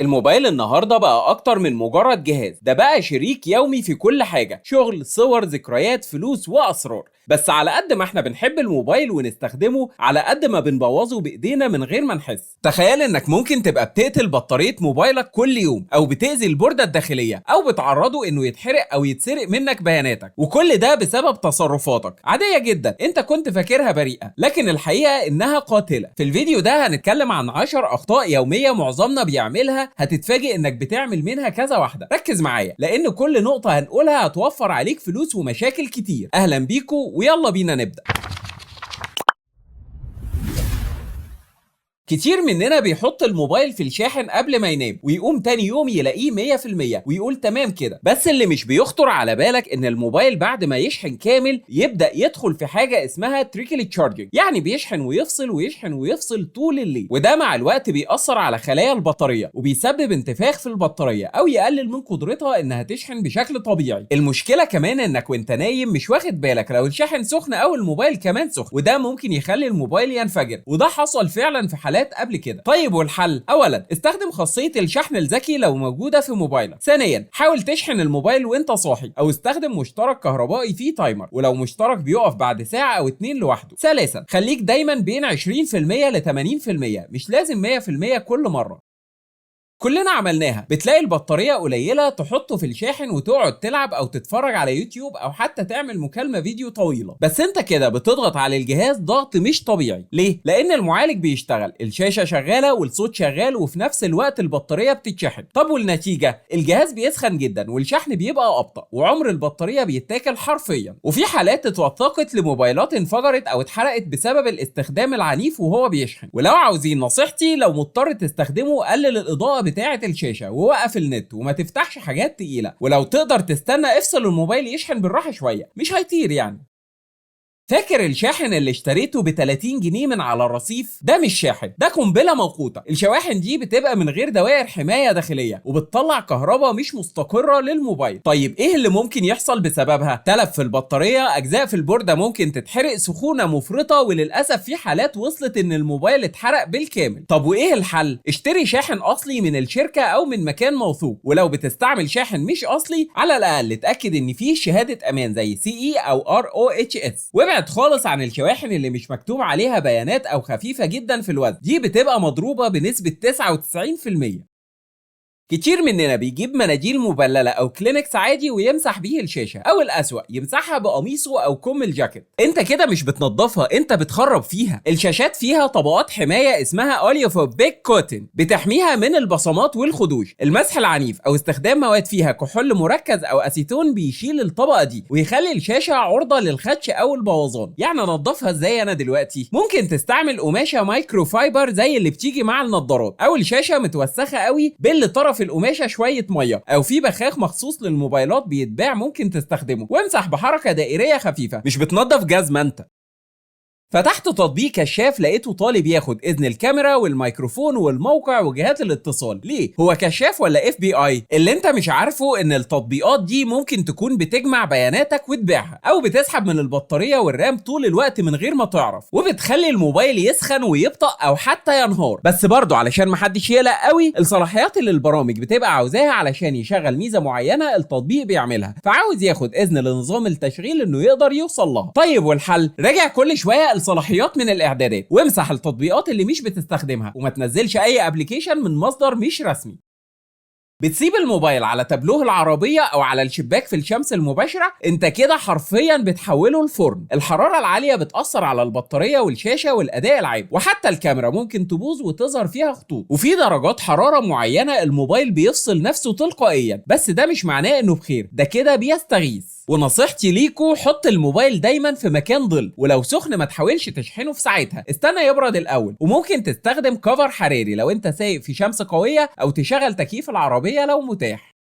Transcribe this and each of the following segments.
الموبايل النهارده بقى اكتر من مجرد جهاز، ده بقى شريك يومي في كل حاجه، شغل، صور، ذكريات، فلوس واسرار. بس على قد ما احنا بنحب الموبايل ونستخدمه، على قد ما بنبوظه بايدينا من غير ما نحس. تخيل انك ممكن تبقى بتقتل بطاريه موبايلك كل يوم، او بتأذي البورده الداخليه، او بتعرضه انه يتحرق او يتسرق منك بياناتك، وكل ده بسبب تصرفاتك عاديه جدا انت كنت فاكرها بريئه، لكن الحقيقه انها قاتله. في الفيديو ده هنتكلم عن 10 اخطاء يوميه معظمنا بيعملها، هتتفاجئ انك بتعمل منها كذا واحده. ركز معايا لان كل نقطه هنقولها هتوفر عليك فلوس ومشاكل كتير. اهلا بيكو ويلا بينا نبدا. كتير مننا بيحط الموبايل في الشاحن قبل ما ينام، ويقوم تاني يوم يلاقيه 100% ويقول تمام كده. بس اللي مش بيخطر على بالك ان الموبايل بعد ما يشحن كامل يبدأ يدخل في حاجة اسمها تريكل تشارجنج، يعني بيشحن ويفصل ويشحن ويفصل طول الليل، وده مع الوقت بيأثر على خلايا البطارية وبيسبب انتفاخ في البطارية او يقلل من قدرتها انها تشحن بشكل طبيعي. المشكلة كمان انك وانت نايم مش واخد بالك لو الشاحن سخن او الموبايل كمان سخن، وده ممكن يخلي الموبايل ينفجر، وده حصل فعلا في حالات قبل كده. طيب والحل؟ اولا استخدم خاصيه الشحن الذكي لو موجوده في موبايلك. ثانيا حاول تشحن الموبايل وانت صاحي، او استخدم مشترك كهربائي فيه تايمر، ولو مشترك بيقف بعد ساعه او اتنين لوحده. ثالثا خليك دايما بين 20% ل 80%، مش لازم 100% كل مره. كلنا عملناها، بتلاقي البطارية قليلة تحطه في الشاحن وتقعد تلعب او تتفرج على يوتيوب او حتى تعمل مكالمة فيديو طويلة، بس انت كده بتضغط على الجهاز ضغط مش طبيعي. ليه؟ لان المعالج بيشتغل، الشاشة شغالة والصوت شغال، وفي نفس الوقت البطارية بتتشحن. طب والنتيجة؟ الجهاز بيسخن جدا والشحن بيبقى ابطأ وعمر البطارية بيتاكل حرفيا. وفي حالات اتوثقت لموبايلات انفجرت او اتحرقت بسبب الاستخدام العنيف وهو بيشحن. ولو عاوزين نصيحتي، لو مضطر تستخدمه قلل الاضاءة بتاعة الشاشة ووقف النت وما تفتحش حاجات تقيلة، ولو تقدر تستنى افصل الموبايل يشحن بالراحة شوية، مش هيطير يعني. فاكر الشاحن اللي اشتريته ب 30 جنيه من على الرصيف؟ ده مش شاحن، ده قنبله موقوته. الشواحن دي بتبقى من غير دوائر حمايه داخليه وبتطلع كهرباء مش مستقره للموبايل. طيب ايه اللي ممكن يحصل بسببها؟ تلف في البطاريه، اجزاء في البورده ممكن تتحرق، سخونه مفرطه، وللاسف في حالات وصلت ان الموبايل اتحرق بالكامل. طب وايه الحل؟ اشتري شاحن اصلي من الشركه او من مكان موثوق، ولو بتستعمل شاحن مش اصلي على الاقل اتاكد ان فيه شهاده امان زي CE او RoHS. وابعد خالص عن الشواحن اللي مش مكتوب عليها بيانات او خفيفه جدا في الوزن، دي بتبقى مضروبه بنسبه 99%. كتير مننا بيجيب مناديل مبلله او كلينكس عادي ويمسح بيه الشاشه، او الاسوأ يمسحها بقميصه او كم الجاكيت. انت كده مش بتنضفها، انت بتخرب فيها. الشاشات فيها طبقات حمايه اسمها اوليوفوبيك كوتين بتحميها من البصمات والخدوش. المسح العنيف او استخدام مواد فيها كحول مركز او اسيتون بيشيل الطبقه دي ويخلي الشاشه عرضه للخدش او البوظان. يعني انضفها ازاي انا دلوقتي؟ ممكن تستعمل قماشه مايكرو فايبر زي اللي بتيجي مع النضارات، او الشاشه متوسخه قوي باللي طرف في القماشه شويه ميه، او في بخاخ مخصوص للموبايلات بيتباع ممكن تستخدمه، وامسح بحركه دائريه خفيفه، مش بتنضف جزمه انت. فتحت تطبيق كشاف لقيته طالب ياخد اذن الكاميرا والميكروفون والموقع وجهات الاتصال. ليه؟ هو كشاف ولا FBI؟ اللي انت مش عارفه ان التطبيقات دي ممكن تكون بتجمع بياناتك وتبيعها، او بتسحب من البطاريه والرام طول الوقت من غير ما تعرف، وبتخلي الموبايل يسخن ويبطأ او حتى ينهار. بس برضه علشان محدش يقلق قوي، الصلاحيات اللي البرامج بتبقى عاوزاها علشان يشغل ميزه معينه التطبيق بيعملها، فعاوز ياخد اذن لنظام التشغيل انه يقدر يوصل لها. طيب والحل؟ راجع كل شويه الصلاحيات من الاعدادات، وامسح التطبيقات اللي مش بتستخدمها، وما تنزلش اي ابلكيشن من مصدر مش رسمي. بتسيب الموبايل على تابلوه العربية او على الشباك في الشمس المباشرة، انت كده حرفيا بتحوله لفرن. الحرارة العالية بتأثر على البطارية والشاشة والاداء العام، وحتى الكاميرا ممكن تبوظ وتظهر فيها خطوط. وفي درجات حرارة معينة الموبايل بيفصل نفسه تلقائيا، بس ده مش معناه انه بخير، ده كده بيستغيث. ونصيحتي ليكو، حط الموبايل دايما في مكان ظل، ولو سخن ما تحاولش تشحنه في ساعتها، استنى يبرد الاول. وممكن تستخدم كفر حراري لو انت سايق في شمس قوية، او تشغل تكييف العربية لو متاح.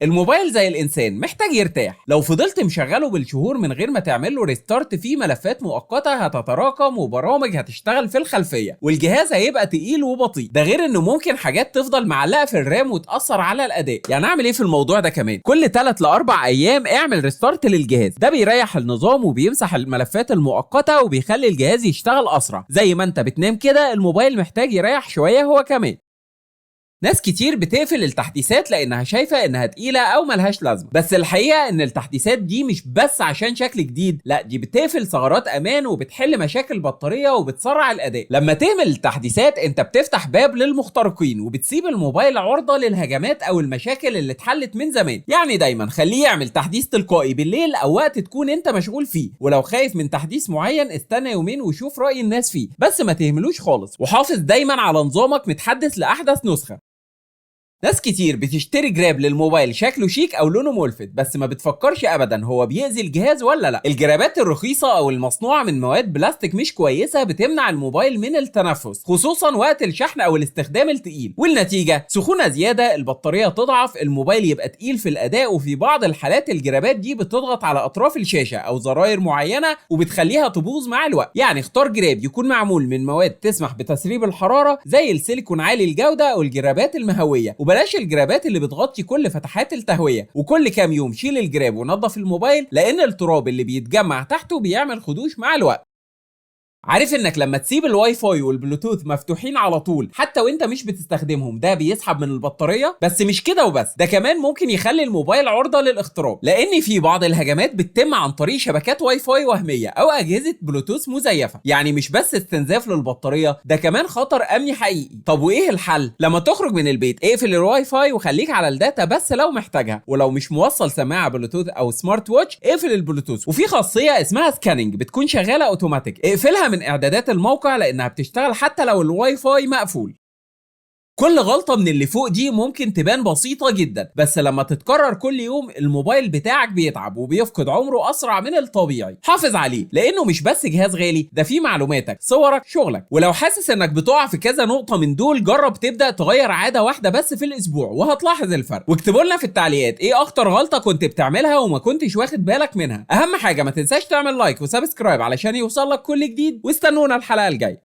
الموبايل زي الانسان محتاج يرتاح، لو فضلت مشغله بالشهور من غير ما تعمل له ريستارت، فيه ملفات مؤقته هتتراكم وبرامج هتشتغل في الخلفيه، والجهاز هيبقى تقيل وبطيء. ده غير انه ممكن حاجات تفضل معلقه في الرام وتاثر على الاداء. يعني اعمل ايه في الموضوع ده؟ كمان كل 3 ل 4 ايام اعمل ريستارت للجهاز، ده بيريح النظام وبيمسح الملفات المؤقته وبيخلي الجهاز يشتغل اسرع. زي ما انت بتنام كده، الموبايل محتاج يريح شويه هو كمان. ناس كتير بتقفل التحديثات لانها شايفة انها تقيلة او ملهاش لازمة، بس الحقيقة ان التحديثات دي مش بس عشان شكل جديد، لا دي بتقفل ثغرات امان وبتحل مشاكل بطارية وبتسرع الاداء. لما تعمل التحديثات انت بتفتح باب للمخترقين وبتسيب الموبايل عرضة للهجمات او المشاكل اللي اتحلت من زمان. يعني دايما خليه يعمل تحديث تلقائي بالليل او وقت تكون انت مشغول فيه، ولو خايف من تحديث معين استنى يومين وشوف رأي الناس فيه، بس ما تهملوش خالص، وحافظ دايما على نظامك متحدث لاحدث نسخة. ناس كتير بتشتري جراب للموبايل شكله شيك او لونه ملفت، بس ما بتفكرش ابدا هو بيأذي الجهاز ولا لا. الجرابات الرخيصة او المصنوعة من مواد بلاستيك مش كويسة بتمنع الموبايل من التنفس، خصوصا وقت الشحن او الاستخدام التقيل، والنتيجة سخونة زيادة، البطارية تضعف، الموبايل يبقى تقيل في الاداء، وفي بعض الحالات الجرابات دي بتضغط على اطراف الشاشة او زراير معينة وبتخليها تبوظ مع الوقت. يعني اختار جراب يكون معمول من مواد تسمح بتسريب الحرارة زي السيليكون عالي الجودة او الجرابات المهوية، وبلاش الجرابات اللي بتغطي كل فتحات التهوية. وكل كام يوم شيل الجراب ونظف الموبايل، لان التراب اللي بيتجمع تحته بيعمل خدوش مع الوقت. عارف انك لما تسيب الواي فاي والبلوتوث مفتوحين على طول حتى وانت مش بتستخدمهم ده بيسحب من البطارية؟ بس مش كده وبس، ده كمان ممكن يخلي الموبايل عرضة للاختراق، لان في بعض الهجمات بتتم عن طريق شبكات واي فاي وهمية او اجهزة بلوتوث مزيفة. يعني مش بس استنزاف للبطارية، ده كمان خطر امني حقيقي. طب وايه الحل؟ لما تخرج من البيت اقفل الواي فاي وخليك على الداتا بس لو محتاجها، ولو مش موصل سماعة بلوتوث او سمارت واتش اقفل البلوتوث. وفي خاصية اسمها سكاننج بتكون شغالة اوتوماتيك، اقفلها من اعدادات الموقع لانها بتشتغل حتى لو الواي فاي مقفول. كل غلطة من اللي فوق دي ممكن تبان بسيطة جدا، بس لما تتكرر كل يوم الموبايل بتاعك بيتعب وبيفقد عمره أسرع من الطبيعي. حافظ عليه لأنه مش بس جهاز غالي، ده فيه معلوماتك، صورك، شغلك. ولو حاسس إنك بتقع في كذا نقطة من دول جرب تبدأ تغير عادة واحدة بس في الأسبوع وهتلاحظ الفرق. واكتبوا لنا في التعليقات إيه أكتر غلطة كنت بتعملها وما كنتش واخد بالك منها. أهم حاجة ما تنساش تعمل لايك وسبسكرايب علشان يوصلك كل جديد، واستنونا الحلقة الجاية.